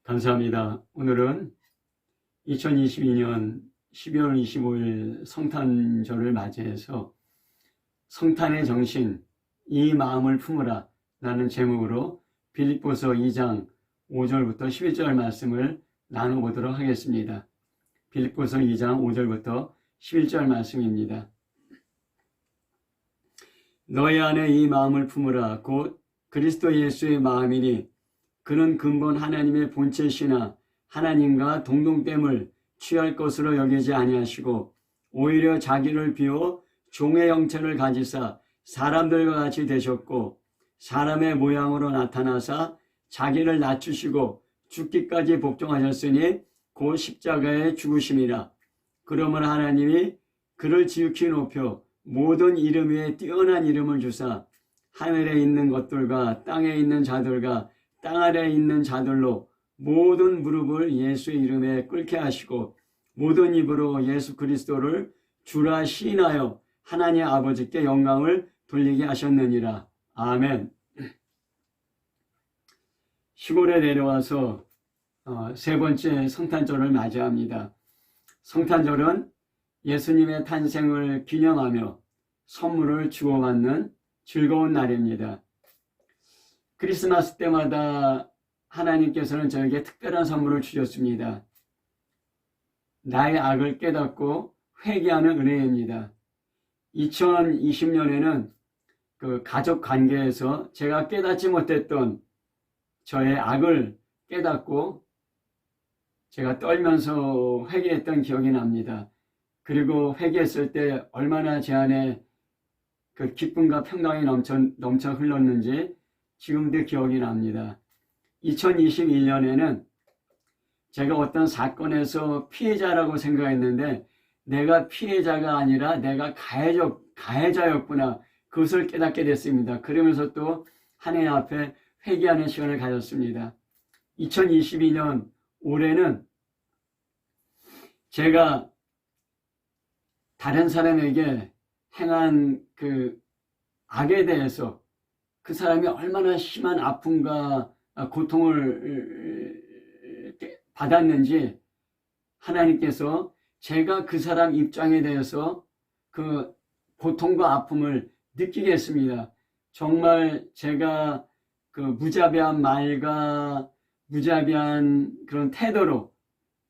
감사합니다. 오늘은 2022년 12월 25일 성탄절을 맞이해서 성탄의 정신, 이 마음을 품으라 라는 제목으로 빌립보서 2장 5절부터 11절 말씀을 나눠보도록 하겠습니다. 빌립보서 2장 5절부터 11절 말씀입니다. 너희 안에 이 마음을 품으라. 곧 그리스도 예수의 마음이니 그는 근본 하나님의 본체시나 하나님과 동등됨을 취할 것으로 여기지 아니하시고 오히려 자기를 비워 종의 형체를 가지사 사람들과 같이 되셨고 사람의 모양으로 나타나사 자기를 낮추시고 죽기까지 복종하셨으니 곧 십자가의 죽으심이라. 그러므로 하나님이 그를 지극히 높여 모든 이름 위에 뛰어난 이름을 주사 하늘에 있는 것들과 땅에 있는 자들과 땅 아래에 있는 자들로 모든 무릎을 예수의 이름에 꿇게 하시고 모든 입으로 예수 그리스도를 주라 시인하여 하나님 아버지께 영광을 돌리게 하셨느니라. 아멘. 시골에 내려와서 세 번째 성탄절을 맞이합니다. 성탄절은 예수님의 탄생을 기념하며 선물을 주고받는 즐거운 날입니다. 크리스마스 때마다 하나님께서는 저에게 특별한 선물을 주셨습니다. 나의 악을 깨닫고 회개하는 은혜입니다. 2020년에는 그 가족 관계에서 제가 깨닫지 못했던 저의 악을 깨닫고 제가 떨면서 회개했던 기억이 납니다. 그리고 회개했을 때 얼마나 제 안에 그 기쁨과 평강이 넘쳐 흘렀는지 지금도 기억이 납니다. 2021년에는 제가 어떤 사건에서 피해자라고 생각했는데 내가 피해자가 아니라 내가 가해자였구나. 그것을 깨닫게 됐습니다. 그러면서 또 하나님 앞에 회개하는 시간을 가졌습니다. 2022년 올해는 제가 다른 사람에게 행한 그 악에 대해서 그 사람이 얼마나 심한 아픔과 고통을 받았는지 하나님께서 제가 그 사람 입장에 대해서 그 고통과 아픔을 느끼게 했습니다. 정말 제가 그 무자비한 말과 무자비한 그런 태도로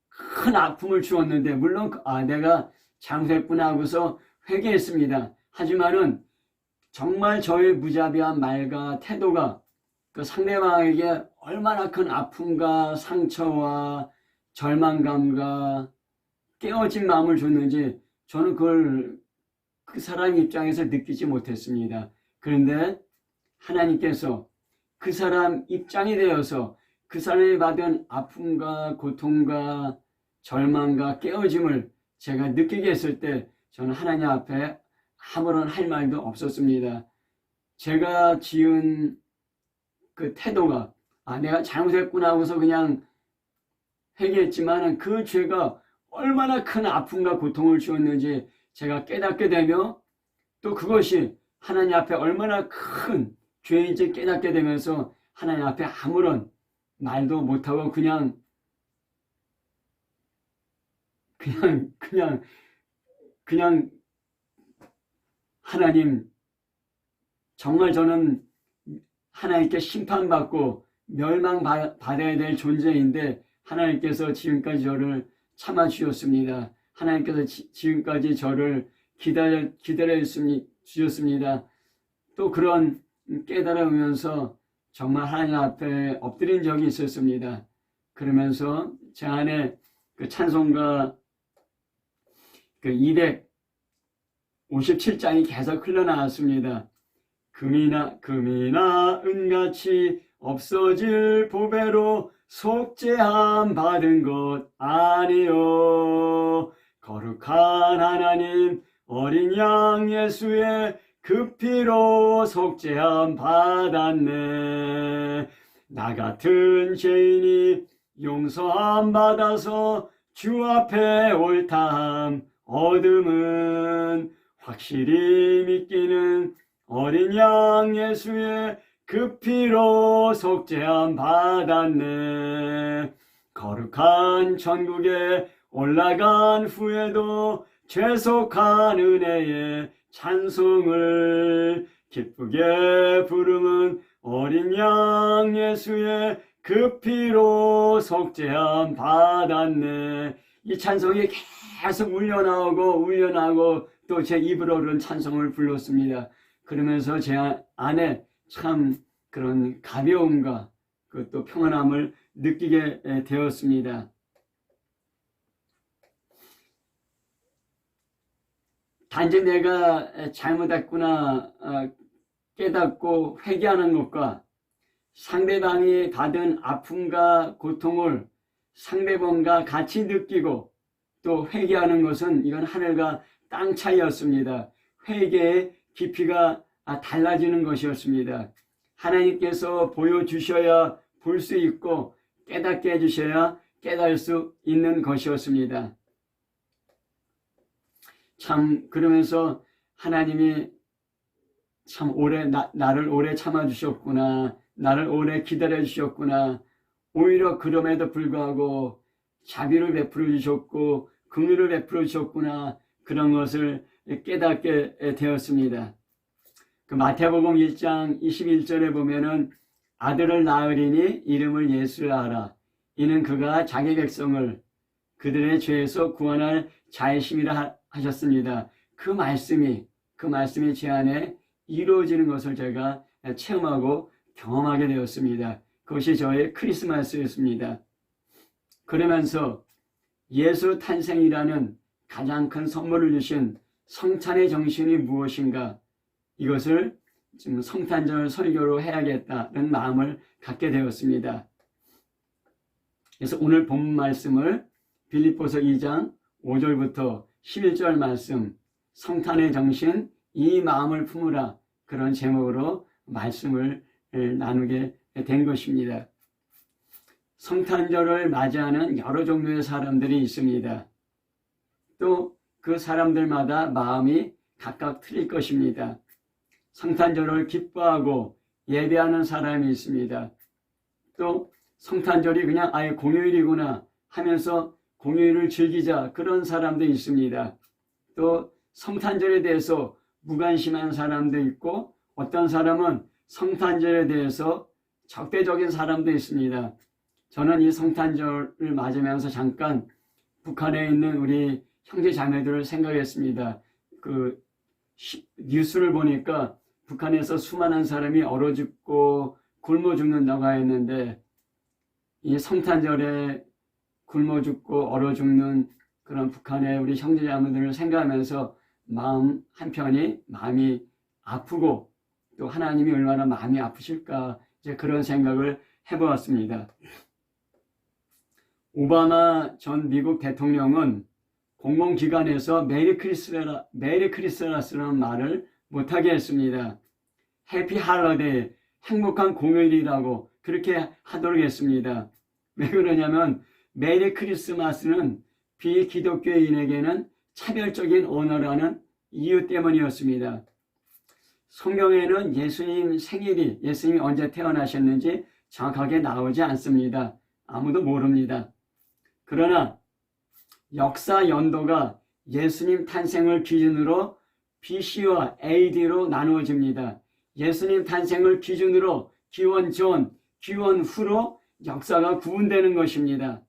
큰 아픔을 주었는데 물론 내가 잘못했구나 하고서 회개했습니다. 하지만은 정말 저의 무자비한 말과 태도가 그 상대방에게 얼마나 큰 아픔과 상처와 절망감과 깨어진 마음을 줬는지 저는 그걸 그 사람 입장에서 느끼지 못했습니다. 그런데 하나님께서 그 사람 입장이 되어서 그 사람이 받은 아픔과 고통과 절망과 깨어짐을 제가 느끼게 했을 때 저는 하나님 앞에 아무런 할 말도 없었습니다. 제가 지은 그 태도가 내가 잘못했구나 하고서 그냥 회개했지만 그 죄가 얼마나 큰 아픔과 고통을 주었는지 제가 깨닫게 되며 또 그것이 하나님 앞에 얼마나 큰 죄인지 깨닫게 되면서 하나님 앞에 아무런 말도 못하고 그냥 하나님, 정말 저는 하나님께 심판받고 멸망받아야 될 존재인데 하나님께서 지금까지 저를 참아주셨습니다. 하나님께서 지금까지 저를 기다려 주셨습니다. 또 그런 깨달으면서 정말 하나님 앞에 엎드린 적이 있었습니다. 그러면서 제 안에 그 찬송가 그 257장이 계속 흘러나왔습니다. 금이나 은같이 없어질 보배로 속죄함 받은 것 아니요. 거룩한 하나님 어린 양 예수의 그 피로 속죄함 받았네. 나 같은 죄인이 용서함 받아서 주 앞에 옳다함 얻음은 확실히 믿기는 어린 양 예수의 그 피로 속죄함 받았네. 거룩한 천국에 올라간 후에도 죄속한 은혜의 찬송을 기쁘게 부르는 어린 양 예수의 그 피로 속죄함 받았네. 이 찬송이 계속 울려나오고 또 제 입으로는 찬송을 불렀습니다. 그러면서 제 안에 참 그런 가벼움과 또 평안함을 느끼게 되었습니다. 단지 내가 잘못했구나 깨닫고 회개하는 것과 상대방이 받은 아픔과 고통을 상대방과 같이 느끼고 또 회개하는 것은 이건 하늘과 땅 차이였습니다. 회개의 깊이가 달라지는 것이었습니다. 하나님께서 보여주셔야 볼 수 있고 깨닫게 해주셔야 깨달을 수 있는 것이었습니다. 참 그러면서 하나님이 참 나를 오래 참아주셨구나, 나를 오래 기다려주셨구나, 오히려 그럼에도 불구하고 자비를 베풀어 주셨고 긍휼을 베풀어 주셨구나, 그런 것을 깨닫게 되었습니다. 그 마태복음 1장 21절에 보면은 아들을 낳으리니 이름을 예수라 하라. 이는 그가 자기 백성을 그들의 죄에서 구원할 자의심이라 하셨습니다. 그 말씀이 제 안에 이루어지는 것을 제가 체험하고 경험하게 되었습니다. 그것이 저의 크리스마스였습니다. 그러면서 예수 탄생이라는 가장 큰 선물을 주신 성탄의 정신이 무엇인가, 이것을 지금 성탄절 설교로 해야겠다는 마음을 갖게 되었습니다. 그래서 오늘 본문 말씀을 빌립보서 2장 5절부터 11절 말씀, 성탄의 정신 이 마음을 품으라, 그런 제목으로 말씀을 나누게 된 것입니다. 성탄절을 맞이하는 여러 종류의 사람들이 있습니다. 또 그 사람들마다 마음이 각각 틀릴 것입니다. 성탄절을 기뻐하고 예배하는 사람이 있습니다. 또 성탄절이 그냥 아예 공휴일이구나 하면서 공휴일을 즐기자, 그런 사람도 있습니다. 또 성탄절에 대해서 무관심한 사람도 있고 어떤 사람은 성탄절에 대해서 적대적인 사람도 있습니다. 저는 이 성탄절을 맞으면서 잠깐 북한에 있는 우리 형제 자매들을 생각했습니다. 그 뉴스를 보니까 북한에서 수많은 사람이 얼어 죽고 굶어 죽는다고 했는데, 이 성탄절에 굶어 죽고 얼어 죽는 그런 북한의 우리 형제 자매들을 생각하면서 마음 한편이 마음이 아프고 또 하나님이 얼마나 마음이 아프실까, 이제 그런 생각을 해보았습니다. 오바마 전 미국 대통령은 공공기관에서 메리 크리스마스라는 말을 못하게 했습니다. 해피 할러데이, 행복한 공휴일이라고 그렇게 하도록 했습니다. 왜 그러냐면 메리 크리스마스는 비기독교인에게는 차별적인 언어라는 이유 때문이었습니다. 성경에는 예수님이 언제 태어나셨는지 정확하게 나오지 않습니다. 아무도 모릅니다. 그러나 역사 연도가 예수님 탄생을 기준으로 BC와 AD로 나누어집니다. 예수님 탄생을 기준으로 기원 전, 기원 후로 역사가 구분되는 것입니다.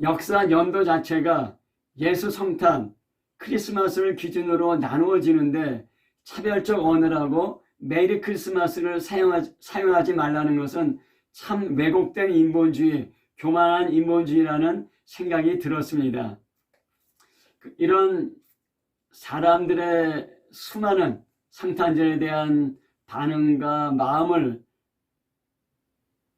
역사 연도 자체가 예수 성탄, 크리스마스를 기준으로 나누어지는데 차별적 언어라고 메리 크리스마스를 사용하지 말라는 것은 참 왜곡된 인본주의, 교만한 인본주의라는 생각이 들었습니다. 이런 사람들의 수많은 성탄절에 대한 반응과 마음을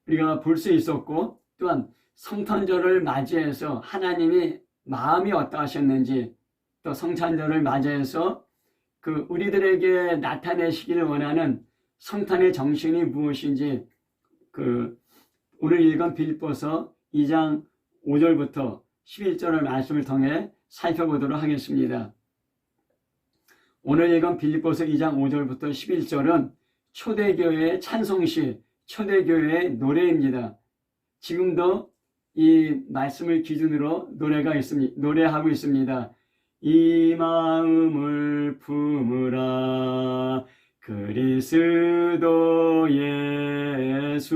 우리가 볼 수 있었고, 또한 성탄절을 맞이해서 하나님이 마음이 어떠하셨는지, 또 성탄절을 맞이해서 그 우리들에게 나타내시기를 원하는 성탄의 정신이 무엇인지, 오늘 읽은 빌립보서 2장 5절부터 11절의 말씀을 통해 살펴보도록 하겠습니다. 오늘 읽은 빌립보서 2장 5절부터 11절은 초대교회의 찬송시, 초대교회의 노래입니다. 지금도 이 말씀을 기준으로 노래하고 있습니다. 이 마음을 품으라 그리스도 예수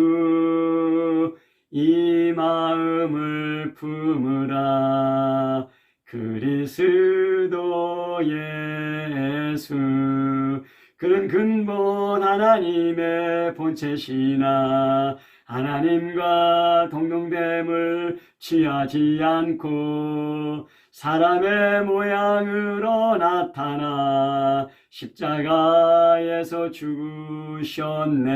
이 마음을 품으라 그리스도 예수 그는 근본 하나님의 본체시나 하나님과 동등됨을 취하지 않고 사람의 모양으로 나타나 십자가에서 죽으셨네.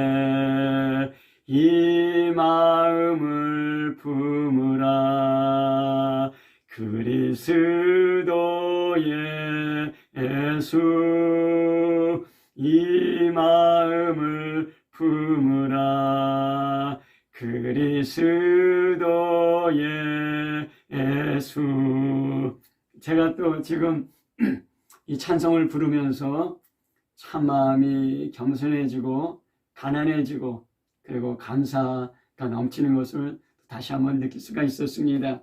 이 마음을 품으라 그리스도 예수 이 마음을 품으라 그리스도 예수. 제가 또 지금 이 찬송을 부르면서 참 마음이 겸손해지고 가난해지고 그리고 감사가 넘치는 것을 다시 한번 느낄 수가 있었습니다.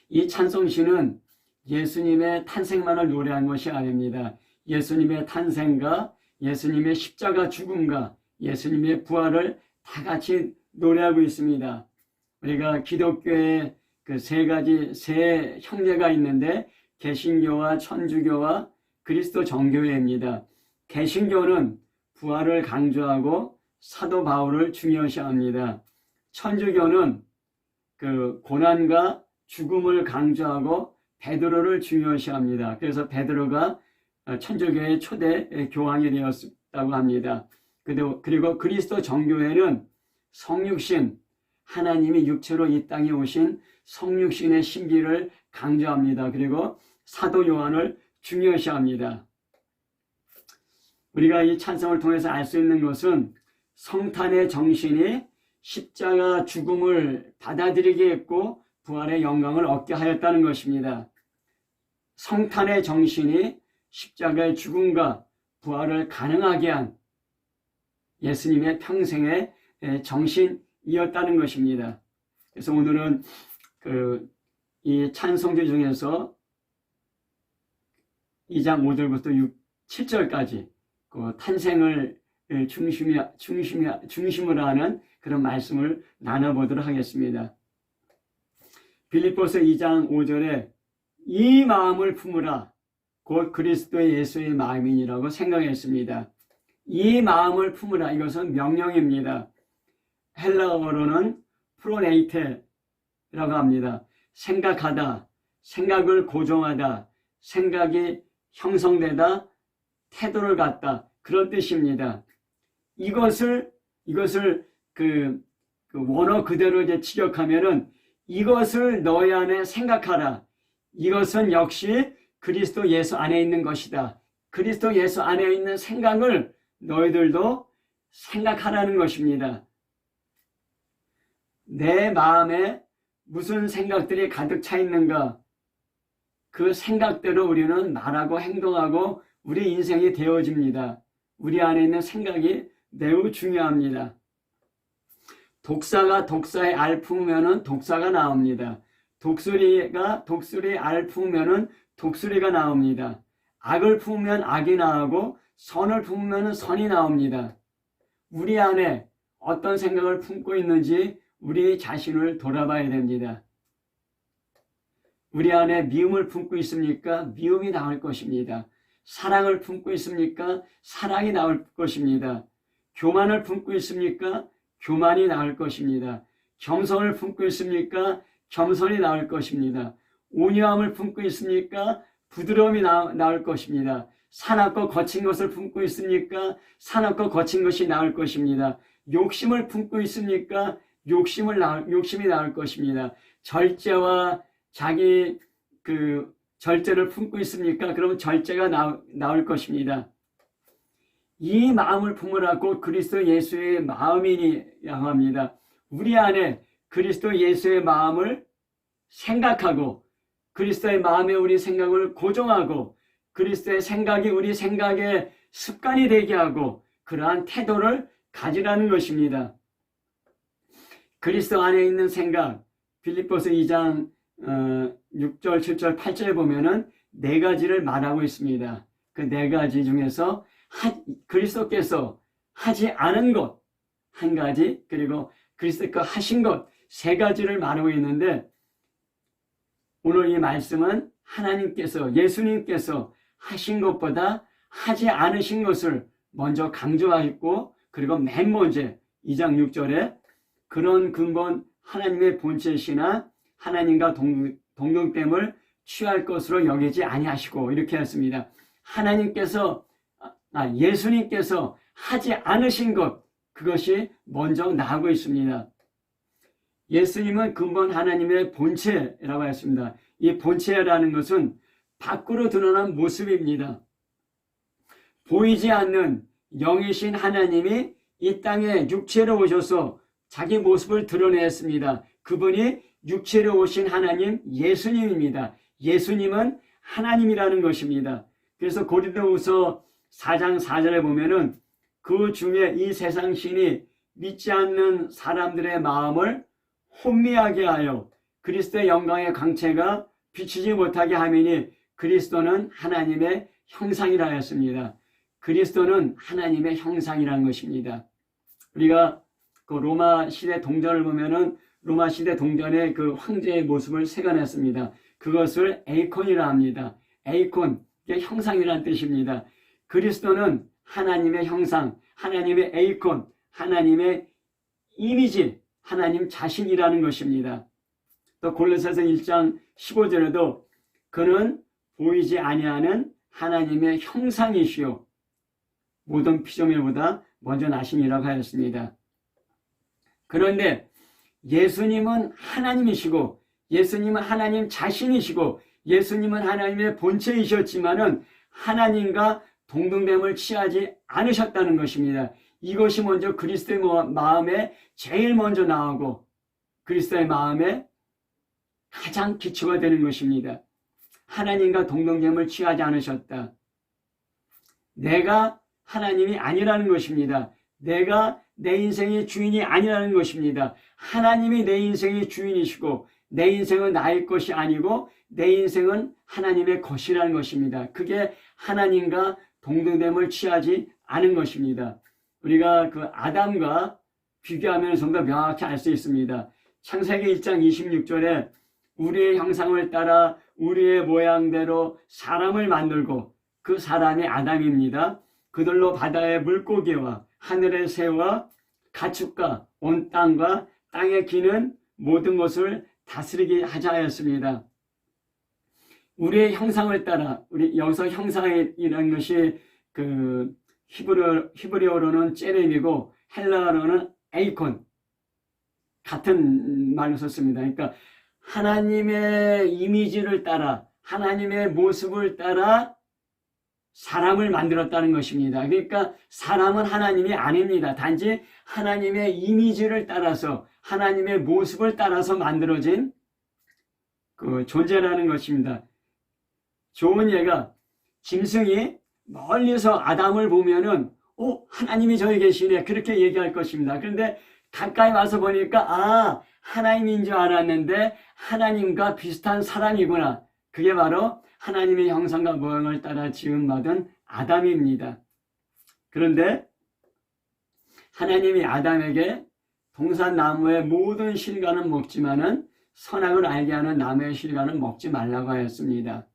이 찬송시는 예수님의 탄생만을 노래한 것이 아닙니다. 예수님의 탄생과 예수님의 십자가 죽음과 예수님의 부활을 다 같이 노래하고 있습니다. 우리가 기독교에 그 세 형제가 있는데 개신교와 천주교와 그리스도 정교회입니다. 개신교는 부활을 강조하고 사도 바울을 중요시합니다. 천주교는 그 고난과 죽음을 강조하고 베드로를 중요시합니다. 그래서 베드로가 천주교의 초대 교황이 되었다고 합니다. 그리고 그리스도 정교회는 성육신, 하나님이 육체로 이 땅에 오신 성육신의 신비를 강조합니다. 그리고 사도 요한을 중요시합니다. 우리가 이 찬송을 통해서 알 수 있는 것은 성탄의 정신이 십자가 죽음을 받아들이게 했고 부활의 영광을 얻게 하였다는 것입니다. 성탄의 정신이 십자가의 죽음과 부활을 가능하게 한 예수님의 평생의 정신이었다는 것입니다. 그래서 오늘은 이 찬송지 중에서 2장 5절부터 7절까지 그 탄생을 중심으로 하는 그런 말씀을 나눠보도록 하겠습니다. 빌립보서 2장 5절에 이 마음을 품으라 곧 그리스도 예수의 마음이니라고 생각했습니다. 이 마음을 품으라 이것은 명령입니다. 헬라어로는 프로네이테라고 합니다. 생각하다, 생각을 고정하다, 생각이 형성되다, 태도를 갖다 그런 뜻입니다. 이것을 그 원어 그대로 이제 직역하면은 이것을 너희 안에 생각하라. 이것은 역시 그리스도 예수 안에 있는 것이다. 그리스도 예수 안에 있는 생각을 너희들도 생각하라는 것입니다. 내 마음에 무슨 생각들이 가득 차 있는가? 그 생각대로 우리는 말하고 행동하고 우리 인생이 되어집니다. 우리 안에 있는 생각이 매우 중요합니다. 독사가 독사의 알 품으면 독사가 나옵니다. 독수리가 독수리의 알 품으면 독수리가 나옵니다. 악을 품으면 악이 나오고 선을 품으면 선이 나옵니다. 우리 안에 어떤 생각을 품고 있는지 우리 자신을 돌아봐야 됩니다. 우리 안에 미움을 품고 있습니까? 미움이 나올 것입니다. 사랑을 품고 있습니까? 사랑이 나올 것입니다. 교만을 품고 있습니까? 교만이 나올 것입니다. 겸손을 품고 있습니까? 겸손이 나올 것입니다. 온유함을 품고 있습니까? 부드러움이 나올 것입니다. 사납고 거친 것을 품고 있습니까? 사납고 거친 것이 나올 것입니다. 욕심을 품고 있습니까? 욕심이 나올 것입니다. 절제와 자기 절제를 품고 있습니까? 그러면 절제가 나올 것입니다. 이 마음을 품으라고 그리스도 예수의 마음이니 합니다. 우리 안에 그리스도 예수의 마음을 생각하고 그리스도의 마음에 우리 생각을 고정하고 그리스도의 생각이 우리 생각의 습관이 되게 하고 그러한 태도를 가지라는 것입니다. 그리스도 안에 있는 생각, 빌립보서 2장 6절, 7절, 8절에 보면은 네 가지를 말하고 있습니다. 그 네 가지 중에서 그리스도께서 하지 않은 것 한 가지, 그리고 그리스도께서 하신 것 세 가지를 말하고 있는데, 오늘 이 말씀은 하나님께서, 예수님께서 하신 것보다 하지 않으신 것을 먼저 강조하였고, 그리고 맨 먼저 2장 6절에 그런 근본 하나님의 본체시나 하나님과 동등됨을 취할 것으로 여기지 아니하시고, 이렇게 했습니다. 예수님께서 하지 않으신 것, 그것이 먼저 나오고 있습니다. 예수님은 근본 하나님의 본체라고 했습니다. 이 본체라는 것은 밖으로 드러난 모습입니다. 보이지 않는 영이신 하나님이 이 땅에 육체로 오셔서 자기 모습을 드러냈습니다. 그분이 육체로 오신 하나님 예수님입니다. 예수님은 하나님이라는 것입니다. 그래서 고린도후서 4장 4절에 보면은 그 중에 이 세상 신이 믿지 않는 사람들의 마음을 혼미하게 하여 그리스도의 영광의 광채가 비치지 못하게 하매니 그리스도는 하나님의 형상이라 했습니다. 그리스도는 하나님의 형상이라는 것입니다. 우리가 그 로마 시대 동전을 보면은 로마 시대 동전의 그 황제의 모습을 세간했습니다. 그것을 에이콘이라 합니다. 에이콘, 이게 형상이라는 뜻입니다. 그리스도는 하나님의 형상, 하나님의 에이콘, 하나님의 이미지, 하나님 자신이라는 것입니다. 또 골로새서 1장 15절에도 그는 보이지 아니하는 하나님의 형상이시요 모든 피조물보다 먼저 나심이라고 하였습니다. 그런데 예수님은 하나님이시고, 예수님은 하나님 자신이시고, 예수님은 하나님의 본체이셨지만은 하나님과 동등됨을 취하지 않으셨다는 것입니다. 이것이 먼저 그리스도의 마음에 제일 먼저 나오고 그리스도의 마음에 가장 기초가 되는 것입니다. 하나님과 동등됨을 취하지 않으셨다. 내가 하나님이 아니라는 것입니다. 내가 내 인생의 주인이 아니라는 것입니다. 하나님이 내 인생의 주인이시고 내 인생은 나의 것이 아니고 내 인생은 하나님의 것이라는 것입니다. 그게 하나님과 동등됨을 취하지 않은 것입니다. 우리가 그 아담과 비교하면 좀 더 명확히 알 수 있습니다. 창세기 1장 26절에 우리의 형상을 따라 우리의 모양대로 사람을 만들고, 그 사람이 아담입니다. 그들로 바다의 물고기와 하늘의 새와 가축과 온 땅과 땅에 기는 모든 것을 다스리게 하자 하였습니다. 우리의 형상을 따라, 우리 여기서 형상이라는 것이 그 히브리어로는 째렘이고 헬라어로는 에이콘, 같은 말로 썼습니다. 그러니까 하나님의 이미지를 따라, 하나님의 모습을 따라 사람을 만들었다는 것입니다. 그러니까 사람은 하나님이 아닙니다. 단지 하나님의 이미지를 따라서, 하나님의 모습을 따라서 만들어진 그 존재라는 것입니다. 좋은 예가, 짐승이 멀리서 아담을 보면은 하나님이 저기 계시네, 그렇게 얘기할 것입니다. 그런데 가까이 와서 보니까 하나님인 줄 알았는데 하나님과 비슷한 사람이구나. 그게 바로 하나님의 형상과 모양을 따라 지음받은 아담입니다. 그런데 하나님이 아담에게 동산나무의 모든 실과는 먹지만은 선악을 알게 하는 나무의 실과는 먹지 말라고 하였습니다.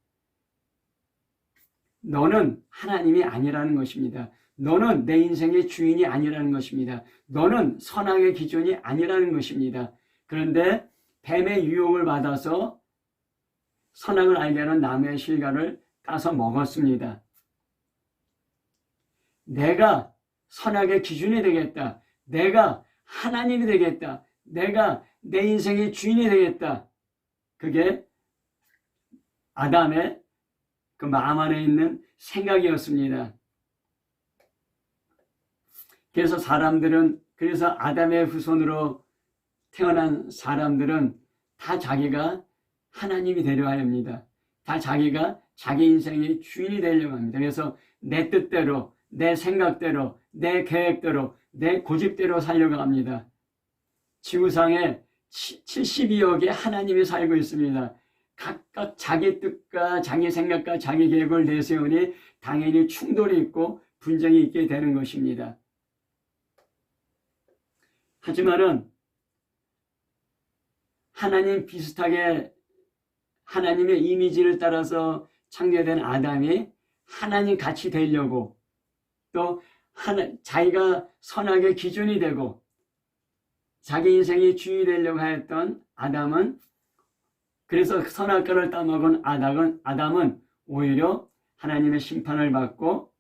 너는 하나님이 아니라는 것입니다. 너는 내 인생의 주인이 아니라는 것입니다. 너는 선악의 기준이 아니라는 것입니다. 그런데 뱀의 유혹을 받아서 선악을 알게 하는 나무의 실과를 따서 먹었습니다. 내가 선악의 기준이 되겠다. 내가 하나님이 되겠다. 내가 내 인생의 주인이 되겠다. 그게 아담의 그 마음 안에 있는 생각이었습니다. 그래서 아담의 후손으로 태어난 사람들은 다 자기가 하나님이 되려 합니다. 다 자기가 자기 인생의 주인이 되려고 합니다. 그래서 내 뜻대로, 내 생각대로, 내 계획대로, 내 고집대로 살려고 합니다. 지구상에 72억의 하나님이 살고 있습니다. 각각 자기 뜻과 자기 생각과 자기 계획을 내세우니 당연히 충돌이 있고 분쟁이 있게 되는 것입니다. 하지만은 하나님 비슷하게 하나님의 이미지를 따라서 창조된 아담이 하나님 같이 되려고 또 자기가 선악의 기준이 되고 자기 인생의 주인이 되려고 하였던 아담은, 그래서 선악과를 따먹은 아담은 오히려 하나님의 심판을 받고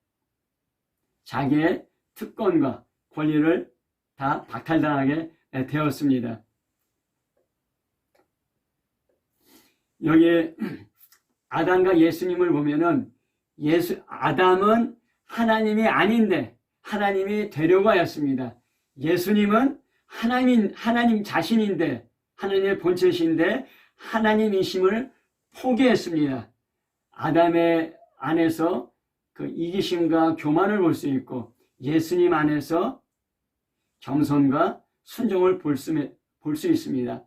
자기의 특권과 권리를 다 박탈당하게 되었습니다. 여기 아담과 예수님을 보면은 아담은 하나님이 아닌데 하나님이 되려고 하였습니다. 예수님은 하나님 자신인데, 하나님의 본체신데 하나님이심을 포기했습니다. 아담의 안에서 그 이기심과 교만을 볼 수 있고 예수님 안에서 겸손과 순종을 볼 수 있습니다.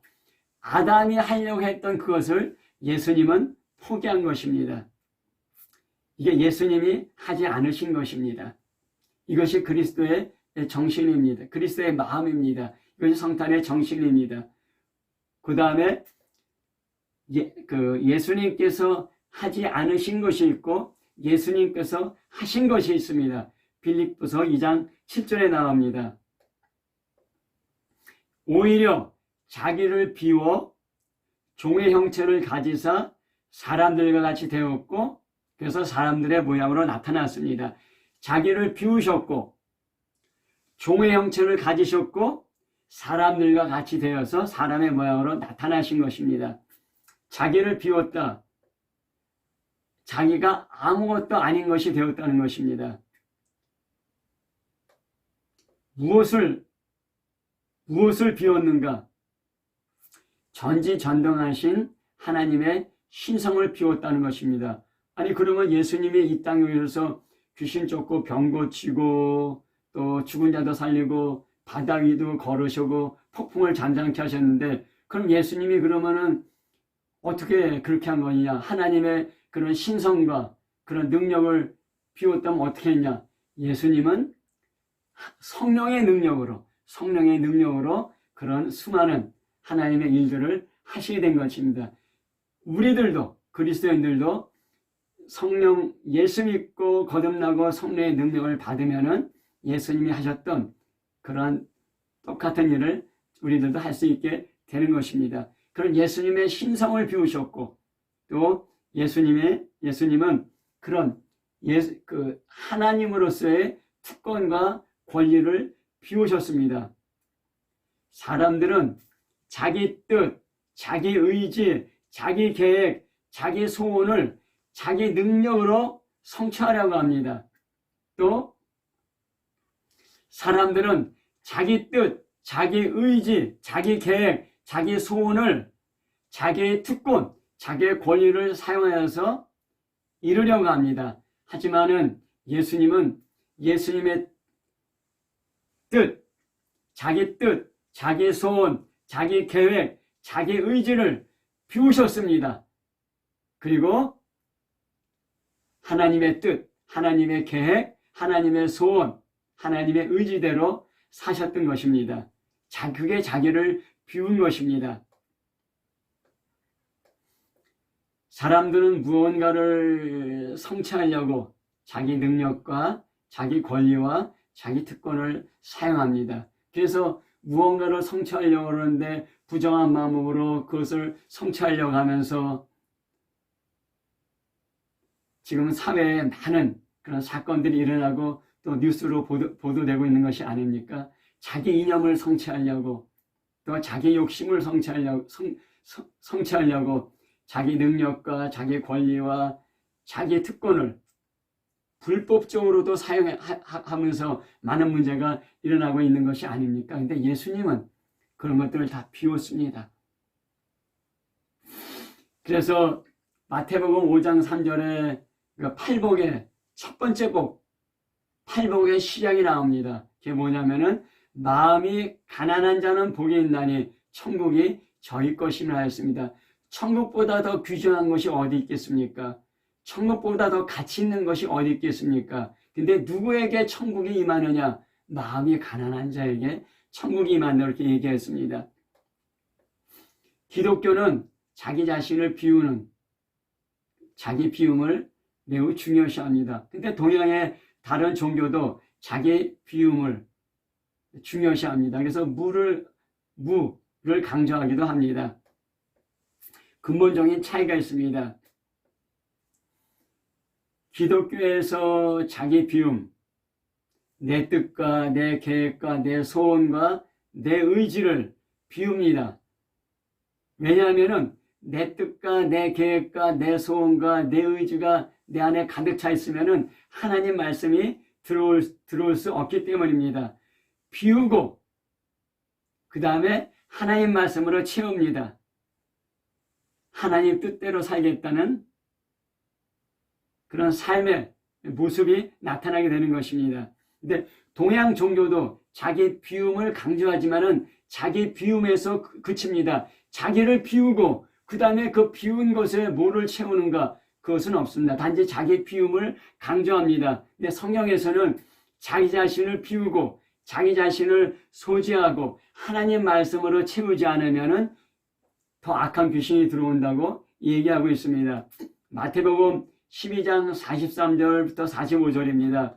아담이 하려고 했던 그것을 예수님은 포기한 것입니다. 이게 예수님이 하지 않으신 것입니다. 이것이 그리스도의 정신입니다. 그리스도의 마음입니다. 이것이 성탄의 정신입니다. 그 다음에 예수님께서 하지 않으신 것이 있고 예수님께서 하신 것이 있습니다. 빌립보서 2장 7절에 나옵니다. 오히려 자기를 비워 종의 형체를 가지사 사람들과 같이 되었고, 그래서 사람들의 모양으로 나타났습니다. 자기를 비우셨고 종의 형체를 가지셨고 사람들과 같이 되어서 사람의 모양으로 나타나신 것입니다. 자기를 비웠다. 자기가 아무것도 아닌 것이 되었다는 것입니다. 무엇을 비웠는가? 전지전능하신 하나님의 신성을 비웠다는 것입니다. 아니 그러면 예수님이 이 땅에 오셔서 귀신 쫓고 병 고치고 또 죽은 자도 살리고 바다 위도 걸으시고 폭풍을 잠잠케 하셨는데, 그럼 예수님이 그러면은 어떻게 그렇게 한 거냐? 하나님의 그런 신성과 그런 능력을 비웠다면 어떻게 했냐? 예수님은 성령의 능력으로 그런 수많은 하나님의 일들을 하시게 된 것입니다. 우리들도, 그리스도인들도 성령, 예수 믿고 거듭나고 성령의 능력을 받으면은 예수님이 하셨던 그런 똑같은 일을 우리들도 할 수 있게 되는 것입니다. 그런 예수님의 신성을 비우셨고 또 예수님은 그런 하나님으로서의 특권과 권리를 비우셨습니다. 사람들은 자기 뜻, 자기 의지, 자기 계획, 자기 소원을 자기 능력으로 성취하려고 합니다. 또 사람들은 자기 뜻, 자기 의지, 자기 계획, 자기 소원을 자기의 특권, 자기의 권리를 사용하여서 이루려고 합니다. 하지만은 예수님은 예수님의 뜻, 자기 소원, 자기 계획, 자기 의지를 비우셨습니다. 그리고 하나님의 뜻, 하나님의 계획, 하나님의 소원, 하나님의 의지대로 사셨던 것입니다. 그게 자기를 비운 것입니다. 사람들은 무언가를 성취하려고 자기 능력과 자기 권리와 자기 특권을 사용합니다. 그래서 무언가를 성취하려고 하는데 부정한 마음으로 그것을 성취하려고 하면서 지금 사회에 많은 그런 사건들이 일어나고 또 뉴스로 보도되고 있는 것이 아닙니까? 자기 이념을 성취하려고 또 자기 욕심을 성취하려고 자기 능력과 자기 권리와 자기 특권을 불법적으로도 사용하면서 많은 문제가 일어나고 있는 것이 아닙니까? 근데 예수님은 그런 것들을 다 비웠습니다. 그래서 마태복음 5장 3절에 팔복의 첫 번째 복, 팔복의 시작이 나옵니다. 그게 뭐냐면은 마음이 가난한 자는 복이 있나니 천국이 저희 것이라 하였습니다. 천국보다 더 귀중한 것이 어디 있겠습니까? 천국보다 더 가치 있는 것이 어디 있겠습니까? 근데 누구에게 천국이 임하느냐? 마음이 가난한 자에게 천국이 임한다 이렇게 얘기했습니다. 기독교는 자기 자신을 비우는 자기 비움을 매우 중요시합니다. 근데 동양의 다른 종교도 자기 비움을 중요시합니다. 그래서 무를 강조하기도 합니다. 근본적인 차이가 있습니다. 기독교에서 자기 비움, 내 뜻과 내 계획과 내 소원과 내 의지를 비웁니다. 왜냐하면 내 뜻과 내 계획과 내 소원과 내 의지가 내 안에 가득 차 있으면 하나님 말씀이 들어올 수 없기 때문입니다. 비우고 그 다음에 하나님 말씀으로 채웁니다. 하나님 뜻대로 살겠다는 그런 삶의 모습이 나타나게 되는 것입니다. 근데 동양 종교도 자기 비움을 강조하지만은 자기 비움에서 그칩니다. 자기를 비우고 그 다음에 그 비운 것에 뭐를 채우는가? 그것은 없습니다. 단지 자기 비움을 강조합니다. 근데 성경에서는 자기 자신을 비우고 자기 자신을 소지하고 하나님 말씀으로 채우지 않으면은 더 악한 귀신이 들어온다고 얘기하고 있습니다. 마태복음 12장 43절부터 45절입니다.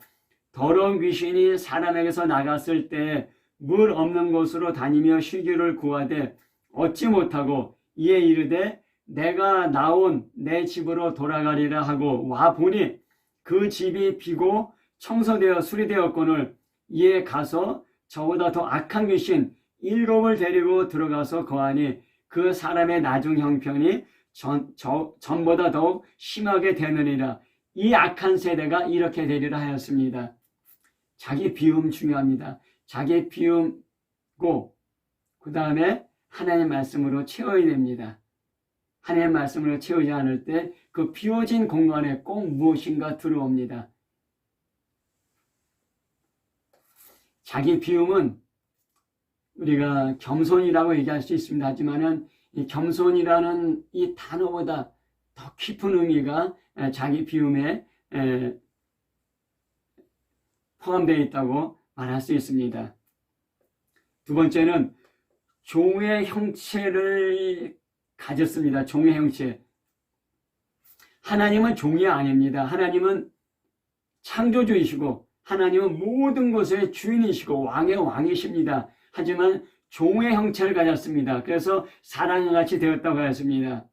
더러운 귀신이 사람에게서 나갔을 때 물 없는 곳으로 다니며 쉬기를 구하되 얻지 못하고 이에 이르되 내가 나온 내 집으로 돌아가리라 하고 와 보니 그 집이 비고 청소되어 수리되었거늘 이에 가서 저보다 더 악한 귀신 7을 데리고 들어가서 거하니 그 사람의 나중 형편이 전보다 더욱 심하게 되느니라. 이 악한 세대가 이렇게 되리라 하였습니다. 자기 비움 중요합니다. 자기 비움고 그 다음에 하나님의 말씀으로 채워야 됩니다. 하나님의 말씀으로 채우지 않을 때 그 비워진 공간에 꼭 무엇인가 들어옵니다. 자기 비움은 우리가 겸손이라고 얘기할 수 있습니다. 하지만은 이 겸손이라는 이 단어보다 더 깊은 의미가 자기 비움에 포함되어 있다고 말할 수 있습니다. 두 번째는 종의 형체를 가졌습니다. 종의 형체. 하나님은 종이 아닙니다. 하나님은 창조주이시고 하나님은 모든 것의 주인이시고 왕의 왕이십니다. 하지만 종의 형체를 가졌습니다. 그래서 사람과 같이 되었다고 하였습니다.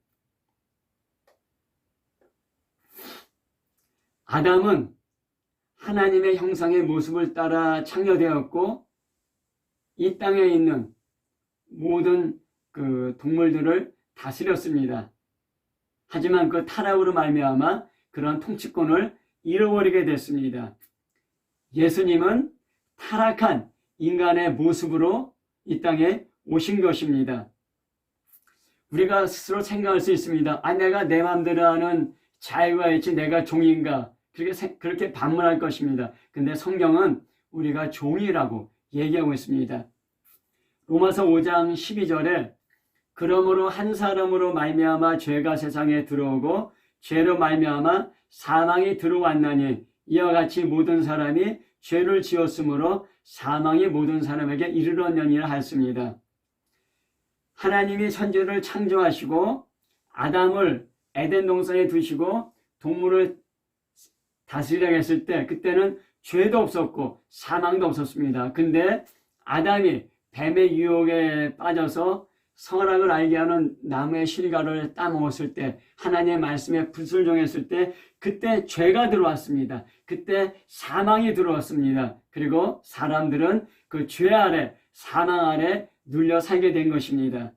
아담은 하나님의 형상의 모습을 따라 창조되었고 이 땅에 있는 모든 그 동물들을 다스렸습니다. 하지만 그 타락으로 말미암아 그런 통치권을 잃어버리게 됐습니다. 예수님은 타락한 인간의 모습으로 이 땅에 오신 것입니다. 우리가 스스로 생각할 수 있습니다. 내가 내 마음대로 하는 자유가 있지 내가 종인가? 그렇게 반문할 것입니다. 근데 성경은 우리가 종이라고 얘기하고 있습니다. 로마서 5장 12절에 그러므로 한 사람으로 말미암아 죄가 세상에 들어오고 죄로 말미암아 사망이 들어왔나니 이와 같이 모든 사람이 죄를 지었으므로 사망이 모든 사람에게 이르렀느니라 하였습니다. 하나님이 천지를 창조하시고 아담을 에덴 동산에 두시고 동물을 다스리라고 했을 때 그때는 죄도 없었고 사망도 없었습니다. 근데 아담이 뱀의 유혹에 빠져서 선악을 알게 하는 나무의 실과를 따먹었을 때 하나님의 말씀에 불순종했을 때 그때 죄가 들어왔습니다. 그때 사망이 들어왔습니다. 그리고 사람들은 그 죄 아래 사망 아래 눌려 살게 된 것입니다.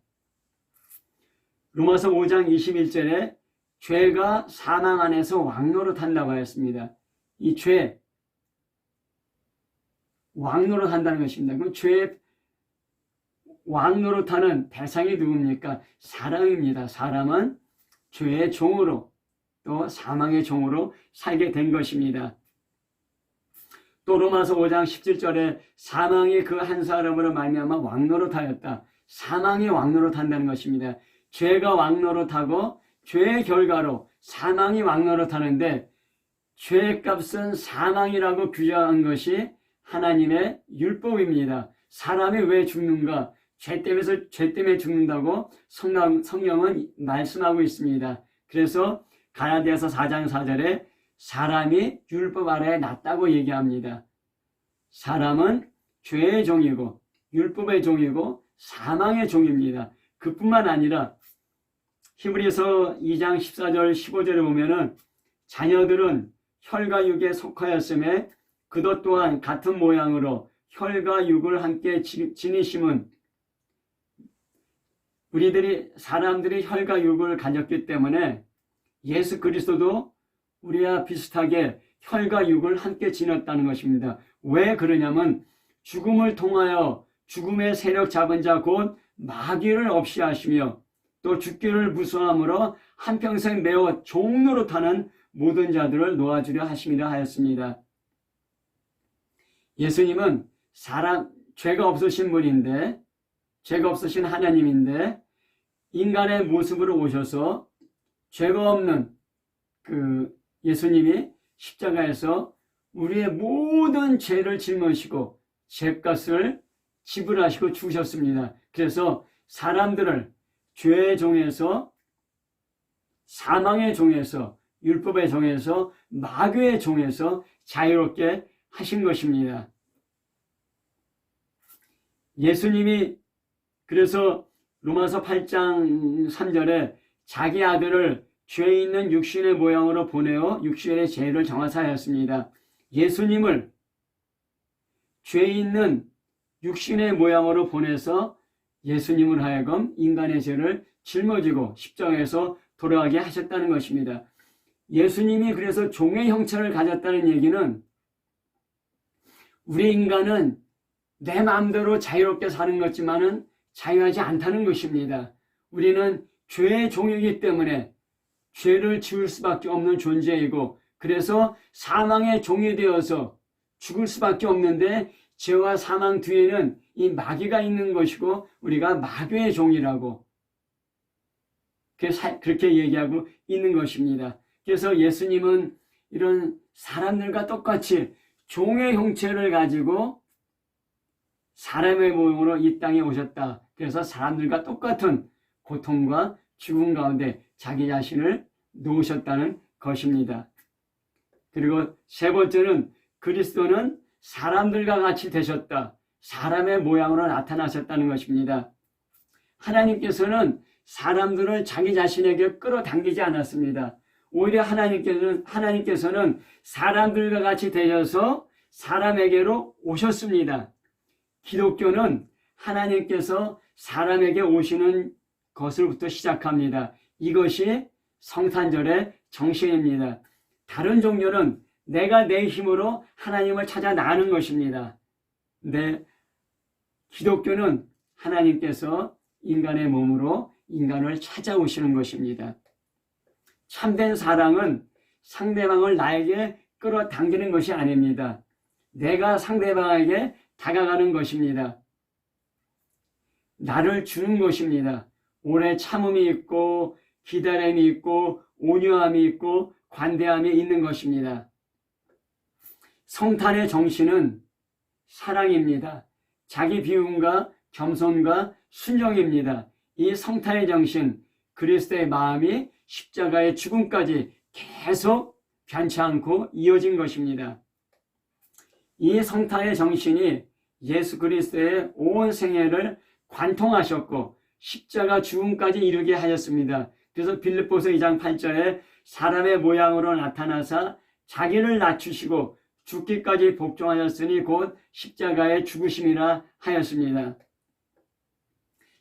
로마서 5장 21절에 죄가 사망 안에서 왕노릇한다고 하였습니다. 이 죄 왕노릇한다는 것입니다. 그럼 죄 왕노릇하는 대상이 누굽니까? 사람입니다. 사람은 죄의 종으로 또 사망의 종으로 살게 된 것입니다. 또 로마서 5장 17절에 사망이 그 한 사람으로 말미암아 왕노릇하였다. 사망이 왕노릇한다는 것입니다. 죄가 왕노릇하고 죄의 결과로 사망이 왕노릇하는데 죄의 값은 사망이라고 규정한 것이 하나님의 율법입니다. 사람이 왜 죽는가? 죄 때문에 죽는다고 성경은 말씀하고 있습니다. 그래서 갈라디아서 4장 4절에 사람이 율법 아래에 낮다고 얘기합니다. 사람은 죄의 종이고 율법의 종이고 사망의 종입니다. 그뿐만 아니라 히브리서 2장 14절 15절에 보면은 자녀들은 혈과 육에 속하였음에 그것 또한 같은 모양으로 혈과 육을 함께 지니심은 사람들이 혈과 육을 가졌기 때문에 예수 그리스도도 우리와 비슷하게 혈과 육을 함께 지녔다는 것입니다. 왜 그러냐면 죽음을 통하여 죽음의 세력 잡은 자 곧 마귀를 없이 하시며 또 죽기를 무서함으로 한평생 매어 종노릇하는 모든 자들을 놓아주려 하심이라 하였습니다. 예수님은 죄가 없으신 분인데, 죄가 없으신 하나님인데 인간의 모습으로 오셔서 죄가 없는 그 예수님이 십자가에서 우리의 모든 죄를 짊어지고 죄값을 지불하시고 죽으셨습니다. 그래서 사람들을 죄의 종에서 사망의 종에서 율법의 종에서 마귀의 종에서 자유롭게 하신 것입니다. 예수님이 그래서 로마서 8장 3절에 자기 아들을 죄 있는 육신의 모양으로 보내어 육신의 죄를 정하사하였습니다. 예수님을 죄 있는 육신의 모양으로 보내서 예수님을 하여금 인간의 죄를 짊어지고 십자가에서 돌아가게 하셨다는 것입니다. 예수님이 그래서 종의 형체를 가졌다는 얘기는 우리 인간은 내 마음대로 자유롭게 사는 것지만은 자유하지 않다는 것입니다. 우리는 죄의 종이기 때문에 죄를 지을 수밖에 없는 존재이고 그래서 사망의 종이 되어서 죽을 수밖에 없는데 죄와 사망 뒤에는 이 마귀가 있는 것이고 우리가 마귀의 종이라고 그렇게 얘기하고 있는 것입니다. 그래서 예수님은 이런 사람들과 똑같이 종의 형체를 가지고 사람의 모형으로 이 땅에 오셨다. 그래서 사람들과 똑같은 고통과 죽음 가운데 자기 자신을 놓으셨다는 것입니다. 그리고 세 번째는 그리스도는 사람들과 같이 되셨다. 사람의 모양으로 나타나셨다는 것입니다. 하나님께서는 사람들을 자기 자신에게 끌어당기지 않았습니다. 오히려 하나님께서는 사람들과 같이 되셔서 사람에게로 오셨습니다. 기독교는 하나님께서 사람에게 오시는 것으로부터 시작합니다. 이것이 성탄절의 정신입니다. 다른 종교는 내가 내 힘으로 하나님을 찾아 나가는 것입니다. 근데 기독교는 하나님께서 인간의 몸으로 인간을 찾아오시는 것입니다. 참된 사랑은 상대방을 나에게 끌어당기는 것이 아닙니다. 내가 상대방에게 다가가는 것입니다. 나를 주는 것입니다. 오래 참음이 있고 기다림이 있고 온유함이 있고 관대함이 있는 것입니다. 성탄의 정신은 사랑입니다. 자기 비움과 겸손과 순종입니다. 이 성탄의 정신, 그리스도의 마음이 십자가의 죽음까지 계속 변치 않고 이어진 것입니다. 이 성탄의 정신이 예수 그리스도의 온 생애를 관통하셨고 십자가 죽음까지 이르게 하였습니다. 그래서 빌립보서 2장 8절에 사람의 모양으로 나타나사 자기를 낮추시고 죽기까지 복종하였으니 곧 십자가의 죽으심이라 하였습니다.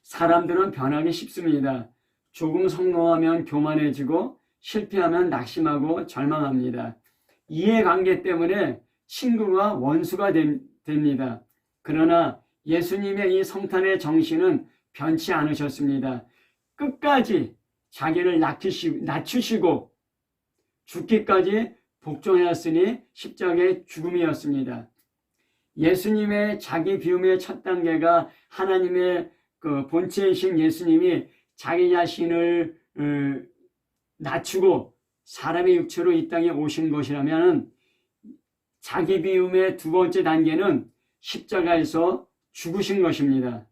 사람들은 변하기 쉽습니다. 조금 성공하면 교만해지고 실패하면 낙심하고 절망합니다. 이해관계 때문에 친구가 원수가 됩니다. 그러나 예수님의 이 성탄의 정신은 변치 않으셨습니다. 끝까지 자기를 낮추시고 죽기까지 복종하였으니 십자가의 죽음이었습니다. 예수님의 자기 비움의 첫 단계가 하나님의 그 본체이신 예수님이 자기 자신을 낮추고 사람의 육체로 이 땅에 오신 것이라면, 자기 비움의 두 번째 단계는 십자가에서 죽으신 것입니다.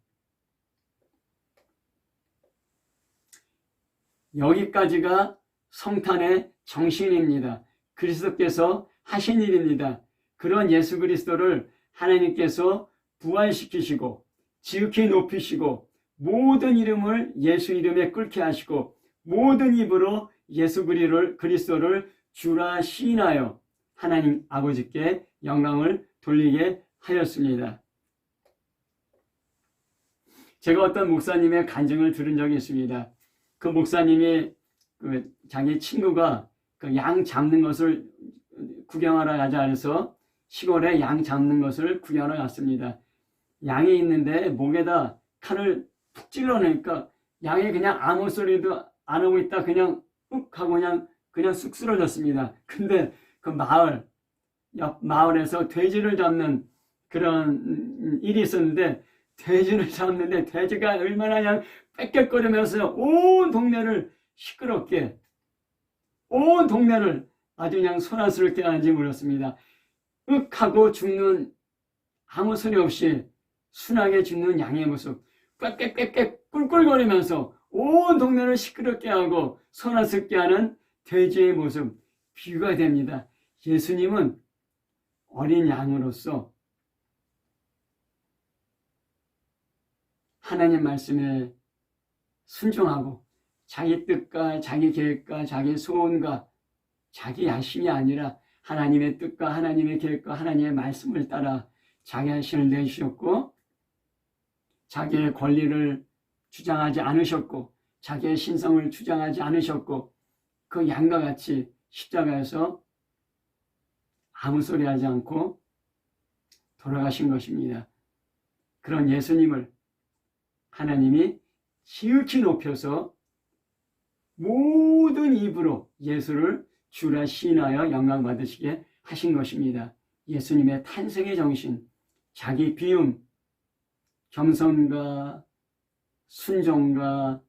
여기까지가 성탄의 정신입니다. 그리스도께서 하신 일입니다. 그런 예수 그리스도를 하나님께서 부활시키시고 지극히 높이시고 모든 이름을 예수 이름에 끓게 하시고 모든 입으로 예수 그리스도를 주라 시인하여 하나님 아버지께 영광을 돌리게 하였습니다. 제가 어떤 목사님의 간증을 들은 적이 있습니다. 그 목사님이 자기 친구가 그 양 잡는 것을 구경하러 가자 해서 시골에 양 잡는 것을 구경하러 갔습니다. 양이 있는데 목에다 칼을 푹 찔러내니까 양이 그냥 아무 소리도 안 하고 있다 그냥 욱 하고 그냥 쑥 쓰러졌습니다. 근데 그 옆 마을에서 돼지를 잡는 그런 일이 있었는데, 돼지를 잡는데 돼지가 얼마나 그냥 빽빽거리면서 온 동네를 시끄럽게, 온 동네를 아주 그냥 소란스럽게 하는지 몰랐습니다. 윽 하고 죽는, 아무 소리 없이 순하게 죽는 양의 모습, 꽥꽥꽥꽥 꿀꿀거리면서 온 동네를 시끄럽게 하고 소란스럽게 하는 돼지의 모습, 비유가 됩니다. 예수님은 어린 양으로서 하나님 말씀에 순종하고 자기 뜻과 자기 계획과 자기 소원과 자기 야심이 아니라 하나님의 뜻과 하나님의 계획과 하나님의 말씀을 따라 자기 자신을 내주셨고, 자기의 권리를 주장하지 않으셨고, 자기의 신성을 주장하지 않으셨고, 그 양과 같이 십자가에서 아무 소리 하지 않고 돌아가신 것입니다. 그런 예수님을 하나님이 지극히 높여서 모든 입으로 예수를 주라 시인하여 영광 받으시게 하신 것입니다. 예수님의 탄생의 정신, 자기 비움, 겸손과 순종과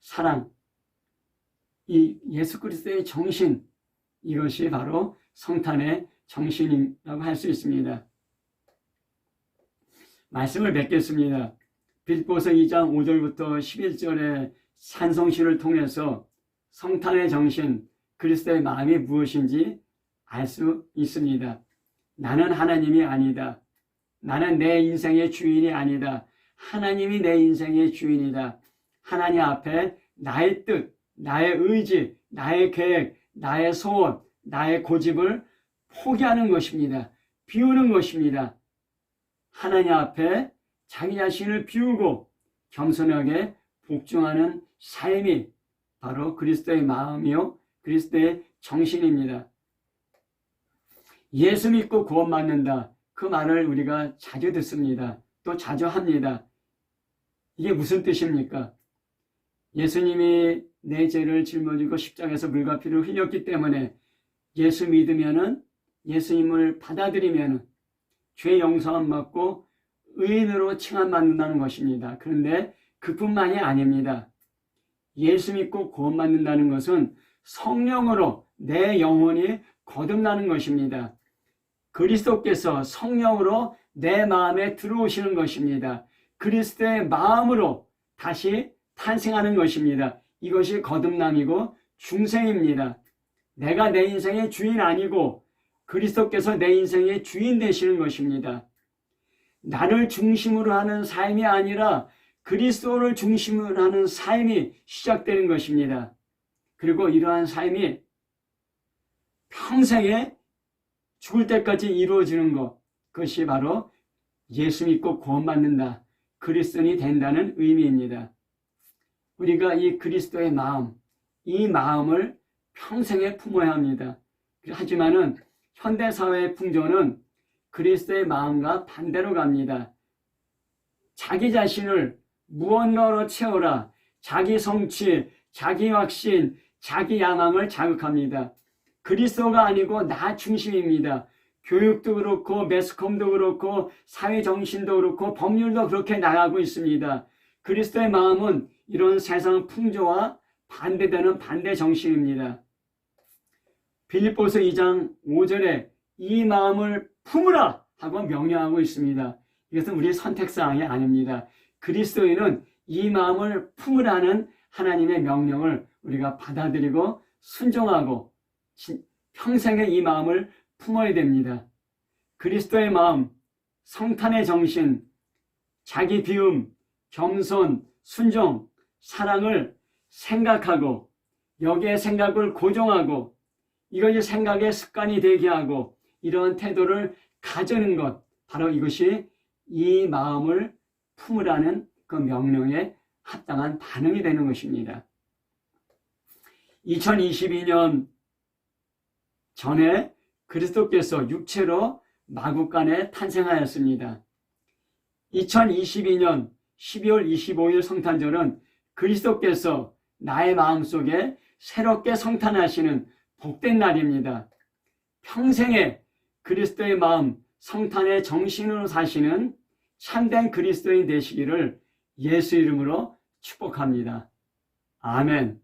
사랑, 이 예수 그리스도의 정신, 이것이 바로 성탄의 정신이라고 할 수 있습니다. 말씀을 맺겠습니다. 빌립보서 2장 5절부터 11절의 찬송시를 통해서 성탄의 정신, 그리스도의 마음이 무엇인지 알 수 있습니다. 나는 하나님이 아니다. 나는 내 인생의 주인이 아니다. 하나님이 내 인생의 주인이다. 하나님 앞에 나의 뜻, 나의 의지, 나의 계획, 나의 소원, 나의 고집을 포기하는 것입니다. 비우는 것입니다. 하나님 앞에 자기 자신을 비우고 겸손하게 복종하는 삶이 바로 그리스도의 마음이요, 그리스도의 정신입니다. 예수 믿고 구원받는다. 그 말을 우리가 자주 듣습니다. 또 자주 합니다. 이게 무슨 뜻입니까? 예수님이 내 죄를 짊어지고 십자가에서 물과 피를 흘렸기 때문에 예수 믿으면은, 예수님을 받아들이면은 죄 용서함 받고 의인으로 칭함받는다는 것입니다. 그런데 그뿐만이 아닙니다. 예수 믿고 구원받는다는 것은 성령으로 내 영혼이 거듭나는 것입니다. 그리스도께서 성령으로 내 마음에 들어오시는 것입니다. 그리스도의 마음으로 다시 탄생하는 것입니다. 이것이 거듭남이고 중생입니다. 내가 내 인생의 주인 아니고 그리스도께서 내 인생의 주인 되시는 것입니다. 나를 중심으로 하는 삶이 아니라 그리스도를 중심으로 하는 삶이 시작되는 것입니다. 그리고 이러한 삶이 평생에 죽을 때까지 이루어지는 것, 그것이 바로 예수 믿고 구원받는다, 그리스도인이 된다는 의미입니다. 우리가 이 그리스도의 마음, 이 마음을 평생에 품어야 합니다. 하지만은 현대사회의 풍조는 그리스도의 마음과 반대로 갑니다. 자기 자신을 무언가로 채워라, 자기 성취, 자기 확신, 자기 야망을 자극합니다. 그리스도가 아니고 나 중심입니다. 교육도 그렇고 매스컴도 그렇고 사회정신도 그렇고 법률도 그렇게 나가고 있습니다. 그리스도의 마음은 이런 세상 풍조와 반대되는 반대 정신입니다. 빌립보서 2장 5절에 이 마음을 품으라 하고 명령하고 있습니다. 이것은 우리의 선택사항이 아닙니다. 그리스도인은 이 마음을 품으라는 하나님의 명령을 우리가 받아들이고 순종하고 평생에 이 마음을 품어야 됩니다. 그리스도의 마음, 성탄의 정신, 자기 비움, 겸손, 순종, 사랑을 생각하고 여기에 생각을 고정하고 이것이 생각의 습관이 되게 하고 이러한 태도를 가지는 것, 바로 이것이 이 마음을 품으라는 그 명령에 합당한 반응이 되는 것입니다. 2022년 전에 그리스도께서 육체로 마국간에 탄생하였습니다. 2022년 12월 25일 성탄절은 그리스도께서 나의 마음속에 새롭게 성탄하시는 복된 날입니다. 평생에 그리스도의 마음, 성탄의 정신으로 사시는 참된 그리스도인 되시기를 예수 이름으로 축복합니다. 아멘.